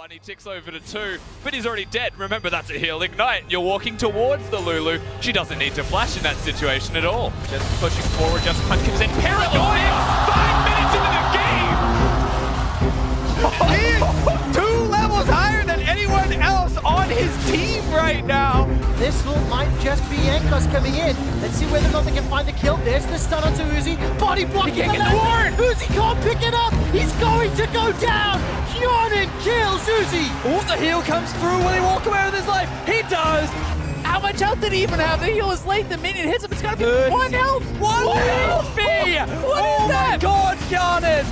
1, he ticks over to 2, but he's already dead. Remember, that's a heal ignite. You're walking towards the Lulu. She doesn't need to flash in that situation at all. Just pushing forward, just punch comes in. Para going in 5 minutes into the game! He is 2 levels higher than anyone else on his team right now. This might just be Enkos coming in. Let's see whether or not they can find the kill. There's the stun onto Uzi. Body blocking He can't get the ward! Uzi can't pick it up. He's going to go down. Kyonin kills Uzi. Oh, the heal comes through. Will he walk away with his life? He does! How much health did he even have? The heal is late. The minion hits him. It's gotta be 1 health. 1 HP! Oh my god, Kyonin!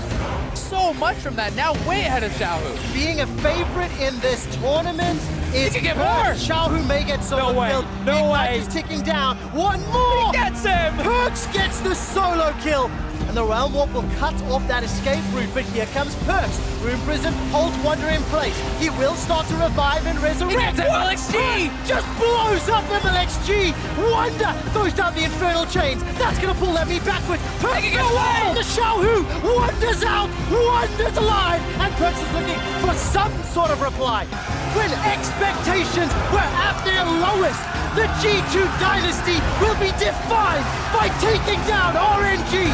So much from that. Now way ahead of Xiaohu. Being a favorite in this tournament is He can get more. Xiaohu may get solo killed. No Ignite way. is ticking down. One more. He gets him! Perks gets the solo kill. And the Realm Warp will cut off that escape route, but here comes Perks. Room Prison holds Wonder in place. He will start to revive and resurrect. He gets MLXG! Just blows up MLXG! Wonder throws down the Infernal Chains. That's gonna pull Lemmy backwards. Perks Taking it away! the Xiaohu! Wonder's out! Wonder's alive! And Perks is looking for some sort of reply. When expectations were at their lowest, the G2 dynasty will be defined by taking down RNG!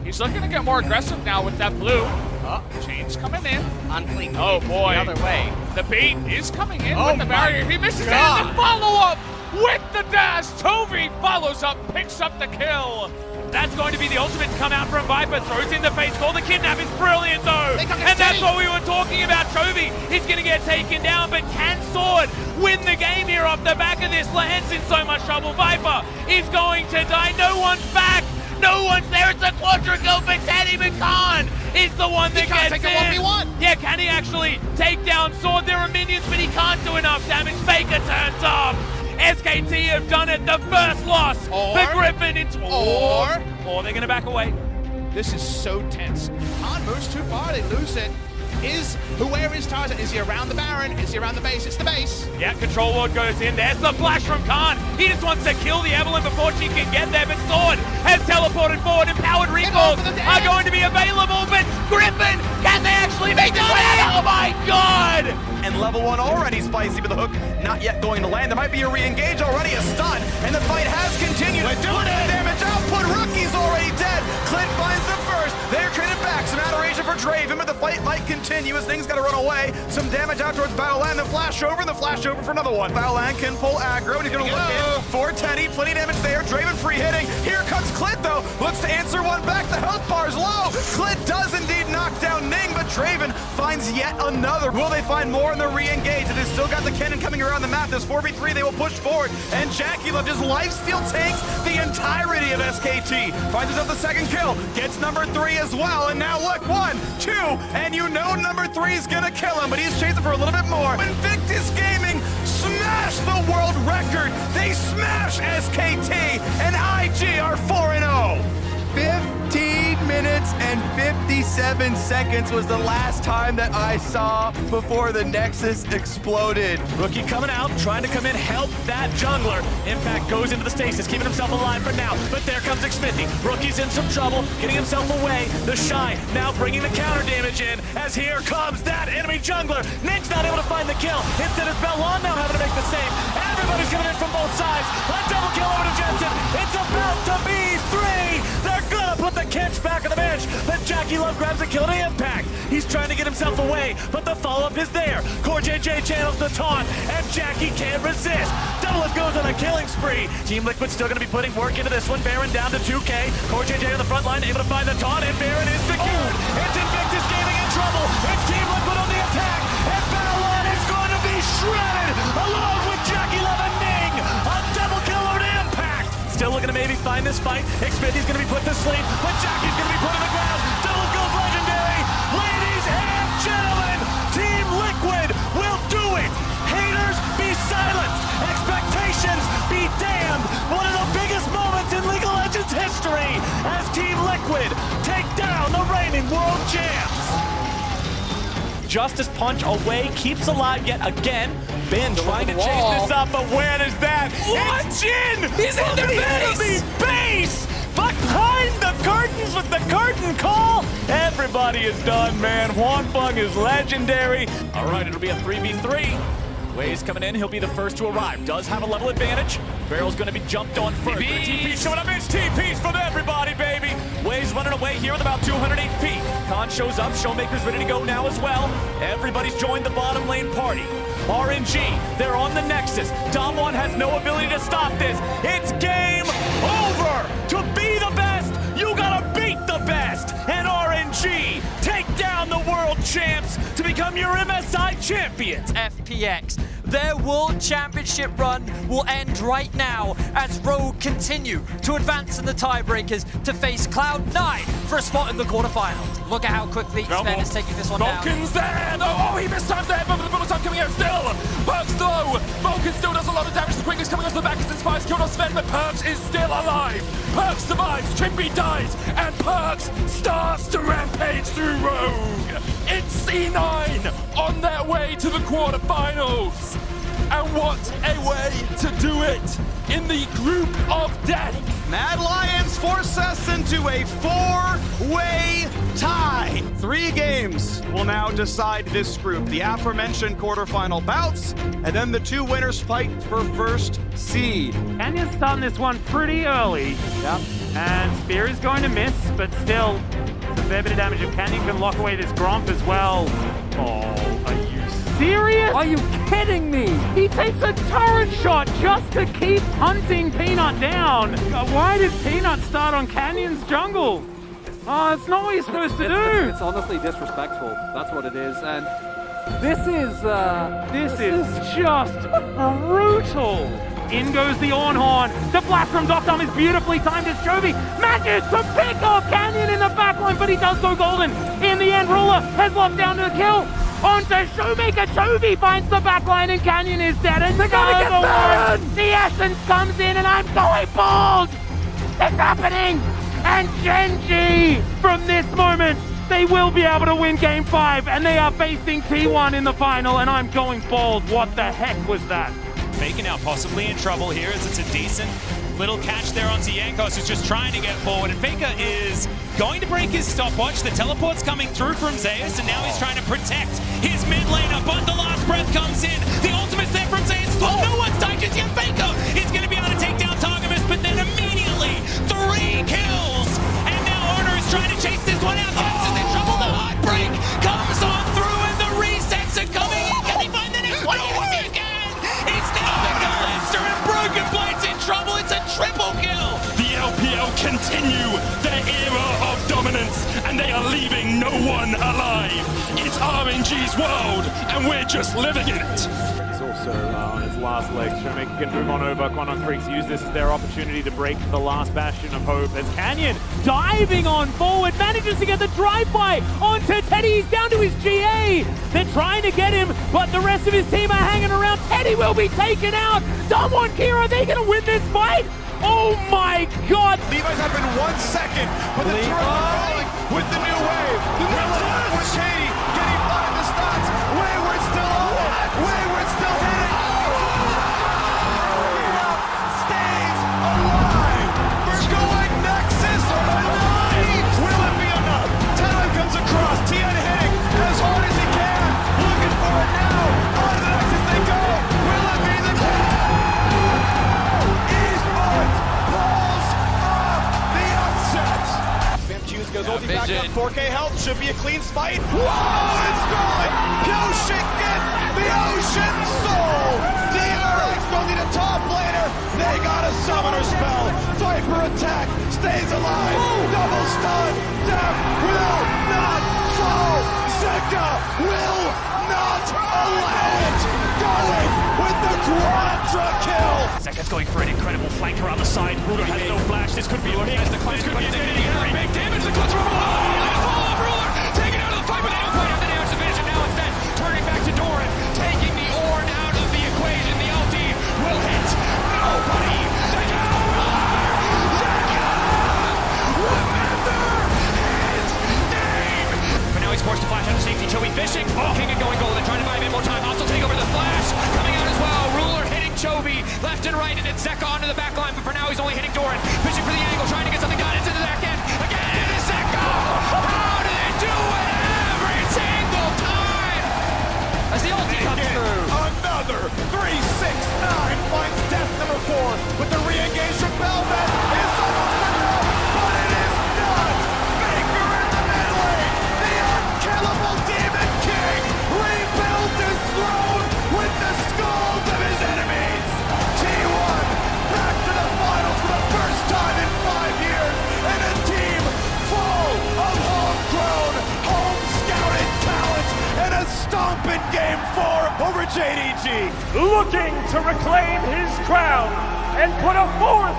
He's looking to get more aggressive now with that blue. Oh, Chain's coming in. Unfleet. Oh boy. The other way. The beat is coming in Oh with the barrier. He misses it, and the follow-up with the dash. Toby follows up, picks up the kill. That's going to be the ultimate to come out from Viper. Throws in the face call. The kidnap is brilliant though. And that's what we were talking about. Toby is going to get taken down, but can Sword win the game here off the back of this? Lands in so much trouble. Viper is going to die. No one's back. No one's there. It's a quadra kill, but Teddy McCann is the one that gets in. He can't take a 1v1. Yeah, can he actually take down Sword? There are minions, but he can't do enough damage. Faker turns up. SKT have done it. The first loss. The Griffin into or they're going to back away. This is so tense. Khan moves too far, they lose it. Where is Tarzan? Is he around the Baron? Is he around the base? It's the base. Yeah, Control Ward goes in. There's the flash from Khan. He just wants to kill the Evelyn before she can get there, but Sword has teleported forward. Empowered recalls are going to be available, but Griffin, can they actually make this one? Oh my god! And level 1 already spicy, but the hook not yet going to land. There might be a re-engage already, a stun, and the fight has continued. Doing the damage output, Rookie's already dead. Clint finds the first. They're traded back. Some adoration for Draven, but the fight might continue as things got to run away. Some damage out towards Battleland, the flash over for another one. Battleland can pull aggro, and he's going to look in for Teddy. Plenty of damage there. Draven free hitting. Here comes Clint, though. Looks to answer one back. The health bar's low. Clint does indeed knock down Ning, but Draven finds yet another. Will they find more in the re-engage? It has still got the cannon coming around the map. There's 4v3. They will push forward, and Jackie left his lifesteal tanks the entirety of SKT. Finds himself the second kill. Gets number 3 as well, and now look, 1, 2, and you know number 3 is gonna kill him, but he's chasing for a little bit more. Invictus Gaming smash the world record. They smash SKT, and IG are 4-0. 15 minutes and 57 seconds was the last time that I saw before the Nexus exploded. Rookie coming out, trying to come in, help that jungler. Impact goes into the stasis, keeping himself alive for now, but there comes Xfinity. Rookie's in some trouble, getting himself away. The Shy now bringing the counter damage in, as here comes that enemy jungler. Ning's not able to find the kill. Instead it's Bellon now having to make the save. Everybody's coming in from both sides. A double kill over to Jensen. It's about to be 3. They're gonna put the catch back on the bench, but Jackie Love grabs a kill to Impact. He's trying to get himself away, but the follow-up is there. Core JJ channels the taunt, and Jackie can't resist. Double goes on a killing spree. Team Liquid still going to be putting work into this one. Baron down to 2K. Core JJ on the front line, able to find the taunt, and Baron is secured. It's Invictus Gaming in trouble. It's Team Liquid on the attack, and Battleline is going to be shredded, along with Jackie Love and Ning. A double kill over to Impact. Still looking to maybe find this fight. Xfindy's going to be put to sleep, but Jackie's going to be put on the ground. Double goes legendary. Ladies and gentlemen, Team Liquid will do it. Haters, be silenced. Expectations, be damned. One of the biggest moments in League of Legends history as Team Liquid take down the reigning world champs. Justice punch away, keeps alive yet again. Ben trying to chase this up, but where is that? What? It's Jin! He's in the base! Base! But behind the curtains with the curtain call. Everybody is done, man. Hwanfeng is legendary. All right, it'll be a 3v3. Wei's coming in, he'll be the first to arrive. Does have a level advantage. Barrel's gonna be jumped on first. TP's showing up, it's TP's from everybody, baby. Wei's running away here with about 200 HP. Khan shows up, Showmaker's ready to go now as well. Everybody's joined the bottom lane party. RNG, they're on the Nexus. Damwon has no ability to stop this. It's game over. To be the best, you gotta beat the best. And RNG take down the world champs to become your MSI champions. FPX. Their World Championship run will end right now as Rogue continue to advance in the tiebreakers to face Cloud9 for a spot in the quarterfinals. Look at how quickly Sven is taking this one down. Vulcan's there! Oh, he mistimes the headbutt, but the bullet's not coming out still! Perks low! Vulcan still does a lot of damage. The quickest coming onto the back as Inspires killed off Sven, but Perks is still alive! Perks survives, Chimpy dies, and Perks starts to rampage through Rogue! It's C9 on their way to the quarterfinals! And what a way to do it in the group of death! Mad Lions force us into a 4-way tie. 3 games will now decide this group. The aforementioned quarterfinal bouts, and then the 2 winners fight for first seed. Canyon's starting this one pretty early. Yep. And Spear is going to miss, but still, a fair bit of damage. If Canyon can lock away this Gromp as well. Oh, are you serious? Are you kidding me? He takes a turret shot just to keep hunting Peanut down. Why did Peanut start on Canyon's jungle? Oh, that's not what you're supposed to do. It's honestly disrespectful. That's what it is. And this is just brutal. In goes the Ornhorn. The blast from Doctom is beautifully timed as Chovy manages to pick off Canyon in the backline, but he does go golden. In the end, Ruler has locked down to the kill. Onto Showmaker. Chovy finds the backline and Canyon is dead. And they're gonna get burned. The essence comes in and I'm going bald. It's happening. And Genji, from this moment, they will be able to win Game 5, and they are facing T1 in the final, and I'm going bald. What the heck was that? Faker now possibly in trouble here as it's a decent little catch there on Ziankos, who's just trying to get forward. And Faker is going to break his stopwatch. The teleport's coming through from Zeus, and now he's trying to protect his mid laner. But the last breath comes in. The ultimate's there from Zeus. Oh, no one's died just yet. Faker is going to be able to take down Targamas, but then immediately 3 kills. And now Honor is trying to chase this one out. Yes, is in trouble. The heartbreak comes on through, and the resets are coming in. Can he find the next one? Yes, he can. It's now the Gallister, and Broken Blade's in trouble. It's a triple kill. The LPL continue their era of dominance, and they are leaving no one alive. It's RNG's world, and we're just living in it. He's also on his last leg. Showmaker can move on over. Quantum Freaks use this as their opportunity to break the last bastion of hope. As Canyon diving on forward, manages to get the drive-by onto Teddy. He's down to his GA. They're trying to get him, but the rest of his team are hanging around. Teddy will be taken out. Damwon, Kira, are they going to win this fight? Oh my god! Levi's up in 1 second, but the turret rolling with the new wave. With Shady getting blind the stats. Wayward still on. Wayward still hitting. Stays alive. We're going Nexus on a 9. Will it be enough? Talon comes across. Tian hitting as hard as he can. Looking for it now. On the Nexus they go. Will it be the kill? Esports pulls off the upset. Fimchus goes ulti back up. 4K health should be a clean spite. Whoa, it's gone. Yoshik gets the Ocean Soul. The Earth's going to need a top laner. They got a summoner spell. Viper attack stays alive. Double stun. Death will not fall. Zeka will not allow it. Going with the Quadra kill. Zeka's going for an incredible flank around the side. Ruler has no flash. This could be he has the clash. This could be big damage. The clutch from fall off Ruler. Taken out of the fight, but they don't quite have the damage division. Now instead, turning back to Doran, taking the Ornn out of the equation. The LT will hit nobody. Zeka! Remember his name! But now he's forced to flash out of safety. Chovy fishing. King and going golden. Trying to buy him in more time. Also take over the flash. Coming out as well. Ruler hitting Chovy left and right, and it's Zeka onto the back line, but for now he's only hitting Doran. Fishing for the angle, trying to get something done. It's into there. another. 369 finds death number 4, but the re-engage from Belvin is almost enough, but it is not. Faker in the mid lane, the unkillable Demon King rebuilds his throne with the skulls of his enemies. T1 back to the finals for the first time in 5 years, and a team full of homegrown, home-scouted talent, and a stomp in Game 4 over JDG. Looking to reclaim his crown and put a 4th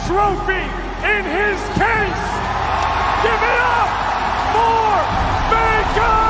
trophy in his case. Give it up for Faker!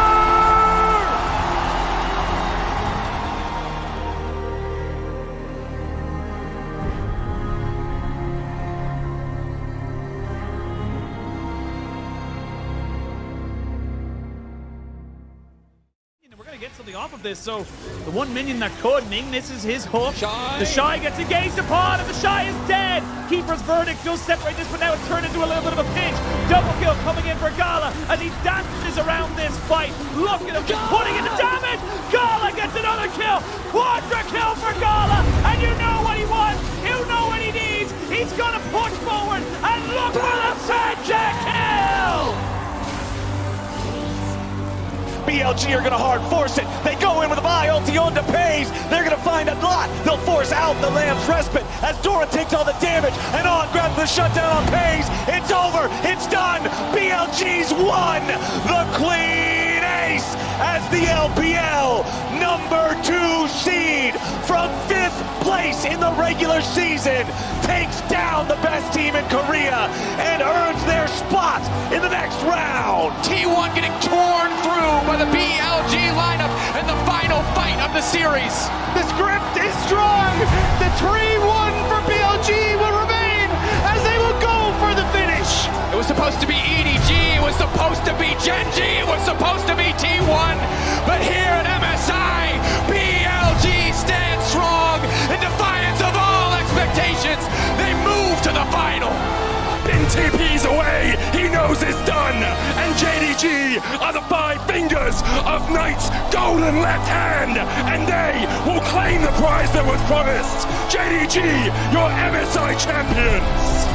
We're going to get something off of this, so the one minion that could, Ning misses his hook. The Shy gets engaged upon, and the Shy is dead! Keeper's Verdict will separate this, but now it's turned into a little bit of a pinch. Double kill coming in for Gala as he dances around this fight. Look at him just putting in the damage! Gala gets another kill! Quadra kill for Gala! And you know what he wants! You know what he needs! He's gonna push forward, and look for the second kill! BLG are going to hard force it. They go in with a buy ulti on to Pays. They're going to find a lot. They'll force out the Lamb's Respite as Dora takes all the damage. And on grabs the shutdown on Pays. It's over. It's done. BLG's won the clean ace as the LPL number 2 seed from 5th place in the regular season takes down the best team in Korea and earns their spot in the next round. T1 getting torn through by the BLG lineup in the final fight of the series. The script is strong. The 3-1 for BLG will remain as they will go for the finish. It was supposed to be EDG, it was supposed to be Genji, it was supposed to be T1, but here at MSI, BLG stands strong in defiance of all expectations. They move to the final. Bin TP's away, he knows it's done, and JDG are the 5 fingers of Knight's golden left hand, and they will claim the prize that was promised. JDG, your MSI champions.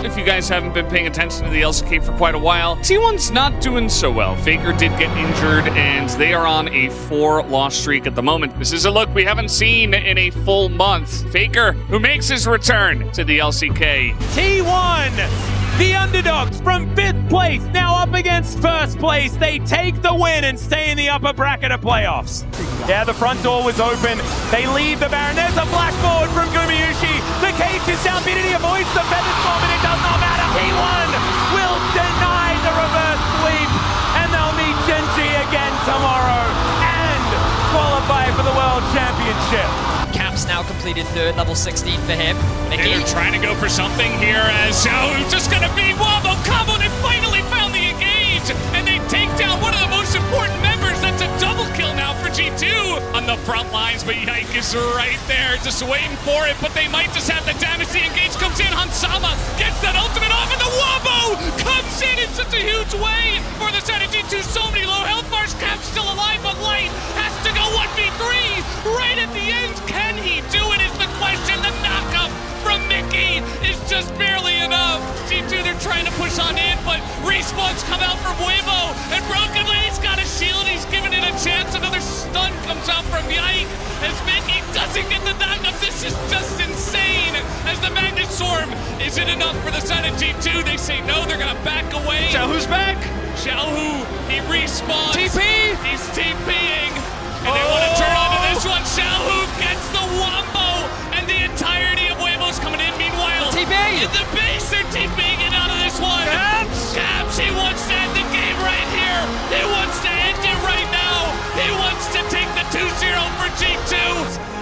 If you guys haven't been paying attention to the LCK for quite a while, T1's not doing so well. Faker did get injured, and they are on a 4-loss streak at the moment. This is a look we haven't seen in a full month. Faker, who makes his return to the LCK. T1, the underdogs from 5th place, now up against 1st place. They take the win and stay in the upper bracket of playoffs. Yeah, the front door was open. They leave the Baron. There's a blackboard from Gumayushi. The cage is down. Biddy avoids the feather storm, and it does not matter. T1 will deny the reverse sweep, and they'll meet Genji again tomorrow and qualify for the World Championship. Caps now completed 3rd, level 16 for him. They're trying to go for something here as Soun just gonna be wombo combo. They finally found the engage, and they take down one of the most important members. That's a double kill now for G2 on the front lines, but Yike is right there just waiting for it, but they might just have the damage. The engage comes in, Hansama gets that ultimate off, and the wombo comes in such a huge way for the side of G2. So many low health bars. Cap's still alive, but Light has to go 1v3 right at the end. Can he do it is the question. The knockup from Mickey is just barely enough. G2, they're trying to push on in, but respawns come out from Weibo, and Broken Lady's got a shield. He's giving it a chance. Another stun comes out from Yike as Mickey doesn't get the knockup. This is just insane as the Magnet Swarm isn't enough for the side of G2. They say no, they're gonna back away. Xiaohu's back. Xiaohu, he respawns. TP. He's TPing. And they want to turn on to this one. Xiaohu gets the wombo, and the entirety of Weibo's coming in. Meanwhile, TP! In the base, they're TPing it out of this one. Caps, he wants to end the game right here. He wants to end it right now. He wants to take the 2-0 for G2.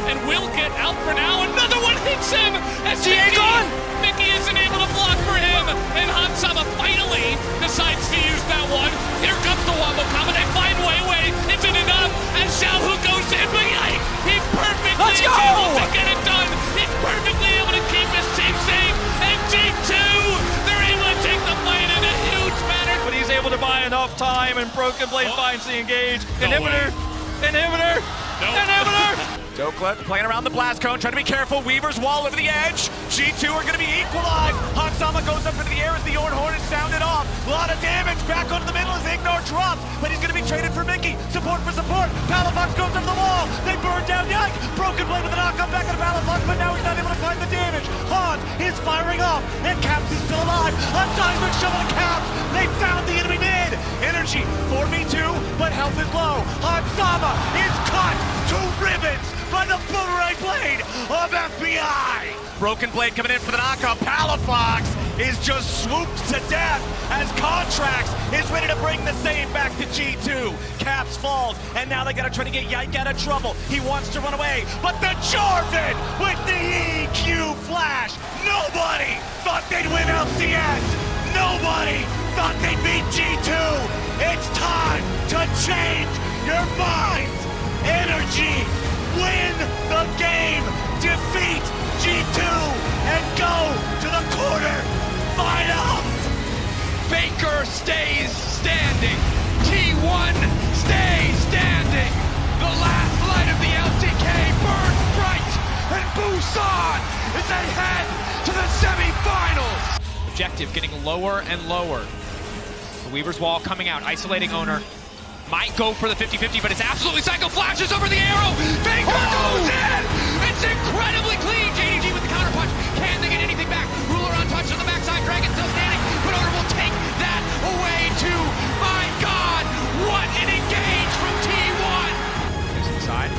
And will get out for now. Another one hits him as Mickey isn't able to block for him. And Hansama finally decides to use that one. Here comes the wombo combo. They find Weiwei. Isn't enough as Xiaohu goes in. But Yike, he perfectly is able to get it done. He's perfectly able to keep his team safe. And G2, they're able to take the fight in a huge manner. But he's able to buy enough time, and Broken Blade finds the engage. Inhibitor Inhibitor! No. Inhibitor! Dokla playing around the blast cone, trying to be careful. Weaver's wall over the edge. G2 are going to be equalized. Hansama goes up into the air as the Orn Horn is sounded off. A lot of damage. Back onto the middle as Ignore drops, but he's going to be traded for Mickey. Support for support. Palafox goes up the wall. They burn down Yike. Broken Blade with a knock-up back on Palafox, but now he's not able to find the damage. Hans is firing off, and Caps is still alive. A diamond shovel to Caps. They found the enemy mid. Energy 4v2, but health is low. Hansama is cut to ribbons by the boomerang blade of FBI! Broken Blade coming in for the knockup. Palafox is just swooped to death as Contracts is ready to bring the same back to G2. Caps falls, and now they gotta try to get Yike out of trouble. He wants to run away, but the Jarvan with the EQ flash. Nobody thought they'd win LCS. Nobody thought they'd beat G2. It's time to change your minds. Energy. Win the game, defeat G2, and go to the quarter finals. Faker stays standing. T1 stays standing. The last light of the LCK burns bright, and Busan is ahead to the semifinals. Objective getting lower and lower. The Weaver's Wall coming out, isolating Owner. Might go for the 50-50, but it's absolutely Psycho flashes over the arrow. Faker goes in! It's incredibly clean. JDG with the counter punch. Can they get anything back? Ruler untouched on the backside. Dragon still standing, but Owner will take that away too. My God, what an engage from T1. There's inside.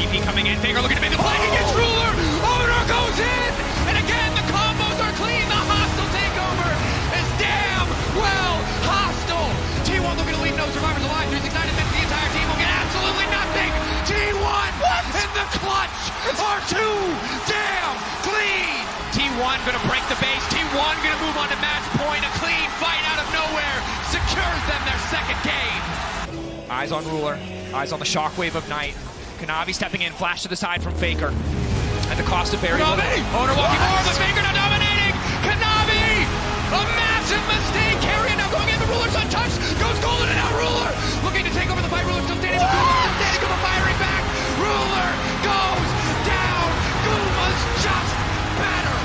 TP coming in. Faker looking to make the play against Ruler. Owner goes in, and again the combos are clean. The hostile takeover is damn well hostile. T1 looking to leave no survivors alive. 369 admits the entire team will get absolutely nothing. T1 in the clutch are too damn clean. T1 gonna break the base. T1 gonna move on to match point. A clean fight out of nowhere secures them their second game. Eyes on Ruler. Eyes on the shockwave of Night. Kanavi stepping in. Flash to the side from Faker. At the cost of Barry. Owner walking forward, but Faker now dominating. Kanavi! A massive mistake. Carrion now going in. The Ruler's untouched. Goes Golden and now Ruler looking to take over the fight. Ruler still standing. But Guma standing. Guma firing back. Ruler goes down. Guma's just better.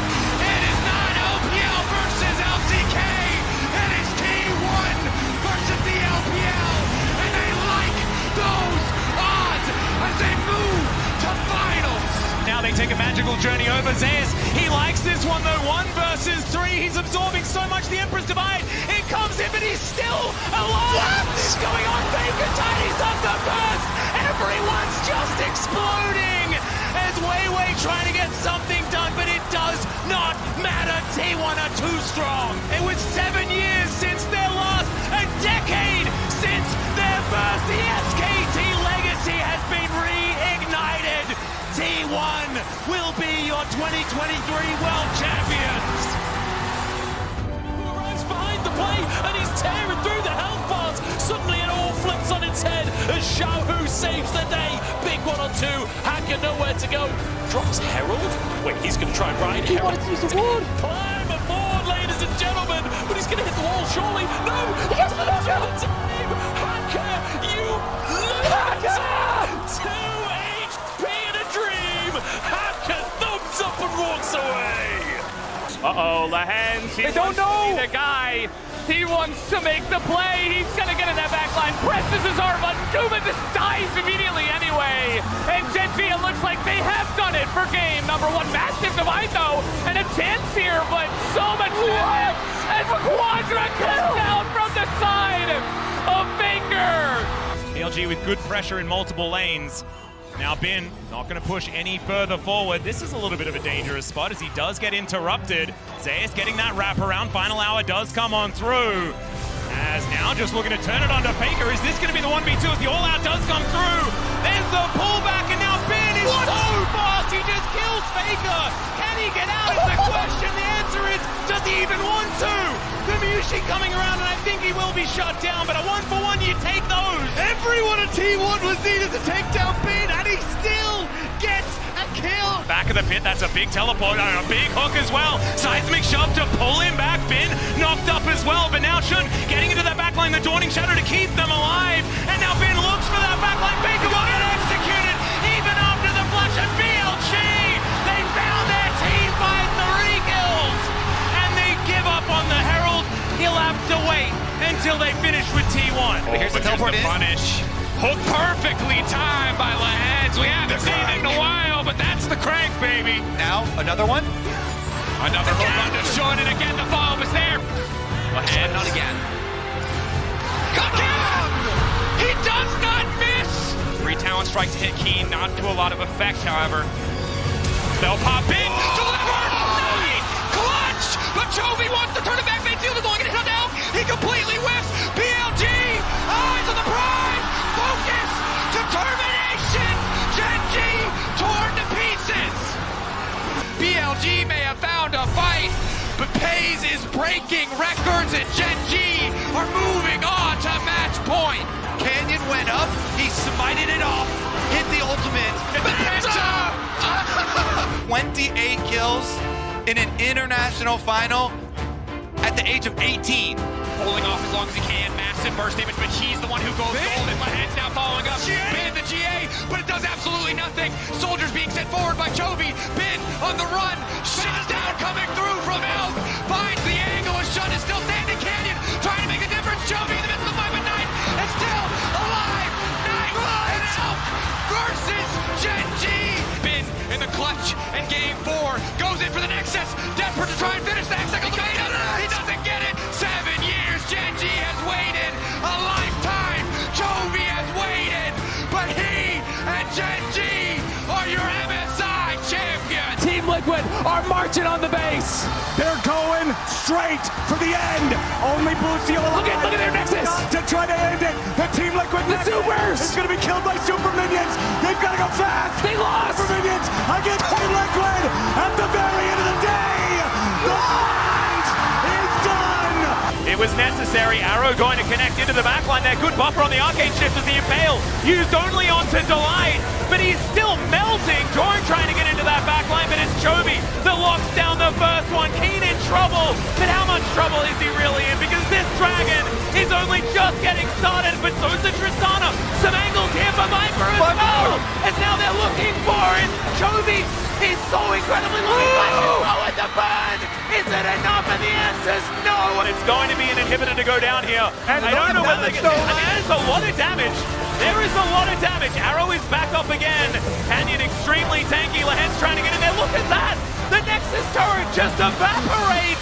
It is not LPL versus LCK. It is T1 versus the LPL. And they like those odds as they move to finals. Now they take a magical journey over Zeus. He likes this one though. 1 versus 3. He's absorbing so much. The Emperor's Divide. It comes in, but he's still alive. What is going on? Faker Tiny's up the burst. Everyone's just exploding. As Weiwei trying to get something done, but it does not matter. T1 are too strong. It was 7 years since their last, a decade since their first. The SKT legacy has been reignited. T1 will be your 2023 World Champions. Arrives behind the play, and he's tearing through the health bars. Suddenly it all flips on its head as Xiaohu saves the day. Big 1-on-2, Hacker nowhere to go. Drops Herald. Wait, he's going to try and ride Herald. He wanted to use the ward. Climb aboard, ladies and gentlemen, but he's going to hit the wall, surely. No, he gets the time. Hacker, you lose. 2 HP in a dream. Hacker thumbs up and walks away. Uh-oh, Lahens, he don't know the guy. He wants to make the play. He's gonna get in that back line. Presses his R button. Guma just dies immediately anyway. And Gen V, it looks like they have done it for game number 1. Massive divide though, and a chance here, but so much damage. As Quadra comes down from the side of Faker. LG with good pressure in multiple lanes. Now Bin not going to push any further forward. This is a little bit of a dangerous spot as he does get interrupted. Zeus getting that wraparound. Final hour does come on through. As now just looking to turn it onto Faker. Is this going to be the 1v2 as the all-out does come through? There's the pullback and now Bin is so fast. He just kills Faker. Can he get out is the question. The answer is, does he even want to? The Mushi coming around and I think he will be shut down, but a 1-for-1, you take those. Everyone at T1 was needed to take down Bin, and he still gets a kill. Back of the pit, that's a big teleport and a big hook as well. Seismic shove to pull him back. Bin knocked up as well, but now Shun getting into that backline, the Dawning Shadow to keep them alive. And now Bin looks for that backline. punish. Hook perfectly timed by Lehens. We haven't seen it in a while, but that's the crank, baby. Now, another one. Another hook under Sean, and again the follow was there. Lehens. Not again. Again! He does not miss! 3 talent strike to hit Keen, not to a lot of effect, however. They'll pop in, delivered, nice, clutch! But Chovy wants to turn it back midfield, is only gonna hit down. He completely whiffs. BLG, eyes on the prize, focus, determination. Genji torn to pieces. BLG may have found a fight, but Pays is breaking records, and Genji are moving on to match point. Canyon went up, he smited it off, hit the ultimate, and the penta! 28 kills in an international final at the age of 18. Holding off as long as he can, massive burst damage, but he's the one who goes golden. Lehens now following up. Bin the GA, but it does absolutely nothing. Soldiers being sent forward by Chovy. Bin on the run, shot down coming through from Elk. Finds the angle, and Shun is still standing. Canyon trying to make a difference. Chovy in the midst of the fight, but Knight is still alive. Knight and Elk versus Genji. Bin in the clutch, and game 4 goes in for the Nexus. Desperate to try and finish that second beta. He doesn't get it. 7 years Genji has waited. A lifetime Chovy has waited. But he and Genji are your MSI champions. Team Liquid are marching on the base. They're going straight for the end. Only Bucio Look at their Nexus. to try to end it. The Team Liquid The Supers. is going to be killed by Super Minions. They've got to go fast. They lost. Super Minions against Team Liquid at the very end of the day. The fight is done. It was necessary. Arrow going to connect into the backline there. Good buffer on the arcade shift as the Impale used only onto Delight, but he's still melting. Jorn trying to get into that backline, but it's Chovy that locks down the first one. Keen in trouble, but how much trouble is he really in? Because this Dragon is only just getting started, but so is the Tristana. Some angles here for Viper as well, as now they're looking for it. Chovy is so incredibly looking like oh, and the burn! Is it enough? And the answer's no! And it's going to be an inhibitor to go down here. And I don't know whether they get... I mean, that is a lot of damage. There is a lot of damage. Arrow is back up again. Canyon extremely tanky. Lehens trying to get in there. Look at that! The Nexus turret just evaporates!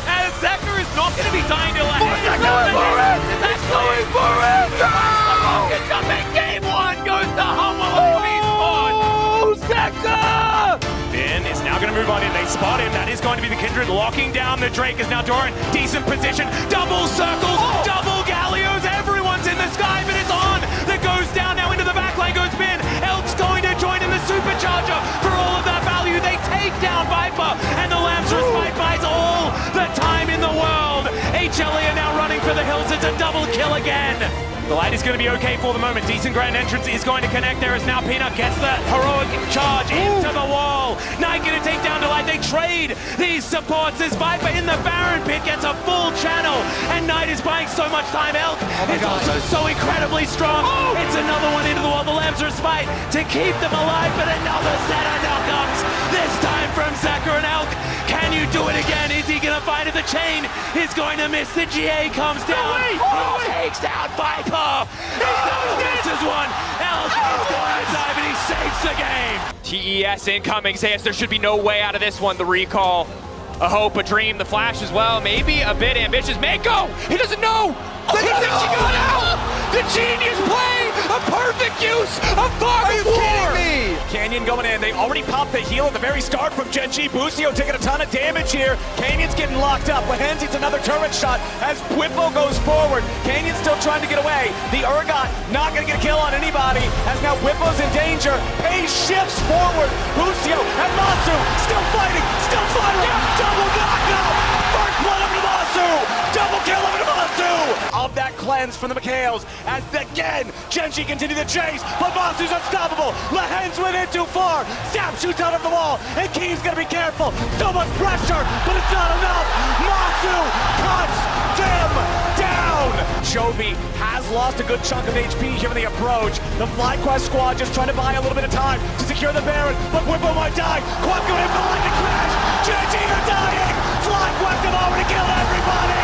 As Zeka is not going to be dying to Lehens. It's going for it! It's going for it! The rocket jumping game 1 goes to Hummel. Oh, Zeka! Bin is now going to move on in. They spot him. That is going to be the Kindred locking down the Drake. Is now Doran. Decent position. Double circles. Double Gallios. Everyone's in the sky, but it's on. That goes down now into the backline. Goes Bin. Elk's going to join in the supercharger for all of that value. They take down Viper, and the Lamsurus fight buys all the time in the world. HLE are now running for the hills. It's a double kill again. The light is going to be okay for the moment. Decent grand entrance is going to connect there as now Peanut gets the heroic charge into the wall. Knight going to take down Delight. They trade these supports as Viper in the Baron pit gets a full channel, and Knight is buying so much time. Elk is also so incredibly strong. It's another one into the wall. The Lamsurus fight to keep them alive, but another set of knockups. This time from Zeka and Elk. Can you do it again? Is he going to find it? The chain is going to miss. The GA comes down. He takes out Viper. Misses one. Elk is going to dive, and he saves the game. TES incoming. Zayas, there should be no way out of this one. The recall, a hope, a dream, the flash as well. Maybe a bit ambitious. Mako, he doesn't know. He thinks he got out. The genius play, a perfect use of Far Before. Are you kidding me? Canyon going in. They already popped the heal at the very start from Genji. Bucio taking a ton of damage here. Canyon's getting locked up. Lehens hits another turret shot as Whippo goes forward. Canyon's still trying to get away. The Urgot not going to get a kill on anybody as now Whippo's in danger. Pace shifts forward. Bucio and Masu still fighting, still firing. Double knockout. First blood over to Masu. Double kill over to Masu. Of that cleanse from the McHales as again Genji continue the chase, but Masu's unstoppable. Lehens went in too far. Zap shoots out of the wall, and Key's gonna be careful. So much pressure, but it's not enough. Masu cuts them down. Chovy has lost a good chunk of HP here in the approach. The FlyQuest squad just trying to buy a little bit of time to secure the Baron, but Whippo might die. Quad going in for the lightning crash. Genji are dying. FlyQuest have already killed everybody.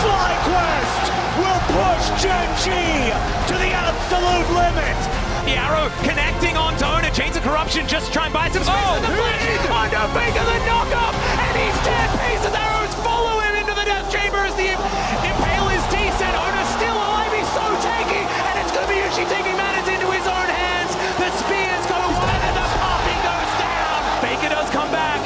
FlyQuest will push Gen G to the absolute limit. The arrow connecting onto Ona. Chains of Corruption just try and buy some space. Oh, under Faker the knock-up, and he's dead. Pace's arrows follow him into the death chamber as the Impale is decent. Ona's still alive, he's so tanky, and it's going to be Yushi taking matters into his own hands. The spears go wide, and the popping goes down. Faker does come back,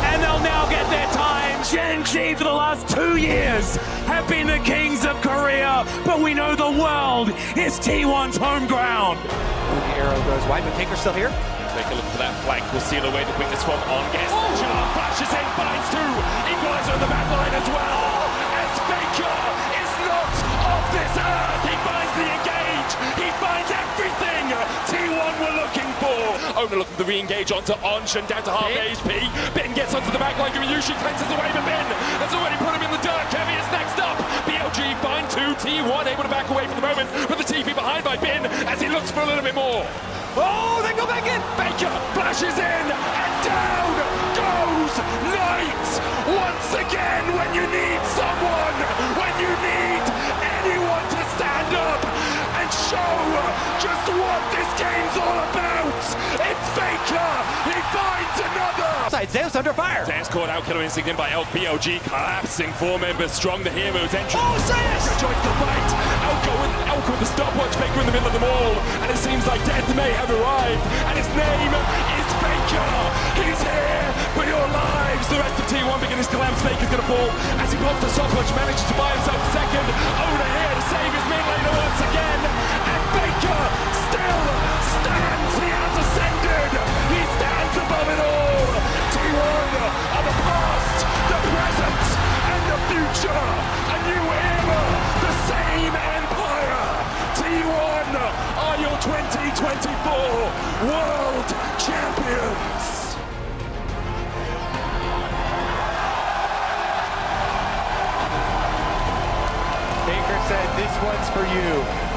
and they'll now get their time. Gen G for the last 2 years have been the kings of Korea, but we know the world is T1's home ground. The arrow goes wide, but Faker's still here. Take a look for that flank. We'll seal away the quickness from on. Gets flashes in, finds two. Equalizer on the back line as well. As Faker is not of this earth. He finds the engage. He finds everything T1 were looking for. Ona looking to re-engage onto Onshan, down to half HP. Bin gets onto the back line, giving Yushi cleanses away, but Bin has already put him in the dirt. Kevy is next up. BLG find two. T1 able to back away for the moment, but the TP behind by Bin as he looks for a little bit more. Oh, they go back in. Faker flashes in, and down goes Knight. Once again, when you need someone, when you need anyone to stand up and show just what this game's all about, it's Faker. He finds another. Zeus under fire. Zeus caught out, killer instinct in by Elk. BLG collapsing. 4 members strong. The heroes entry. Oh, Zeus! Joins the fight. Elk with the stopwatch. Faker in the middle of them all, and it seems like death may have arrived. And his name is Faker. He's here for your lives. The rest of T1 begins to collapse. Faker's gonna fall as he pops the stopwatch. Manages to buy himself a second. Ona here to save his mid laner once again. And Faker still stands. He has ascended. He stands above it all. T1 are the past, the present, and the future. A new era, the same empire. T1 are your 2024 world champions. Faker said, "This one's for you."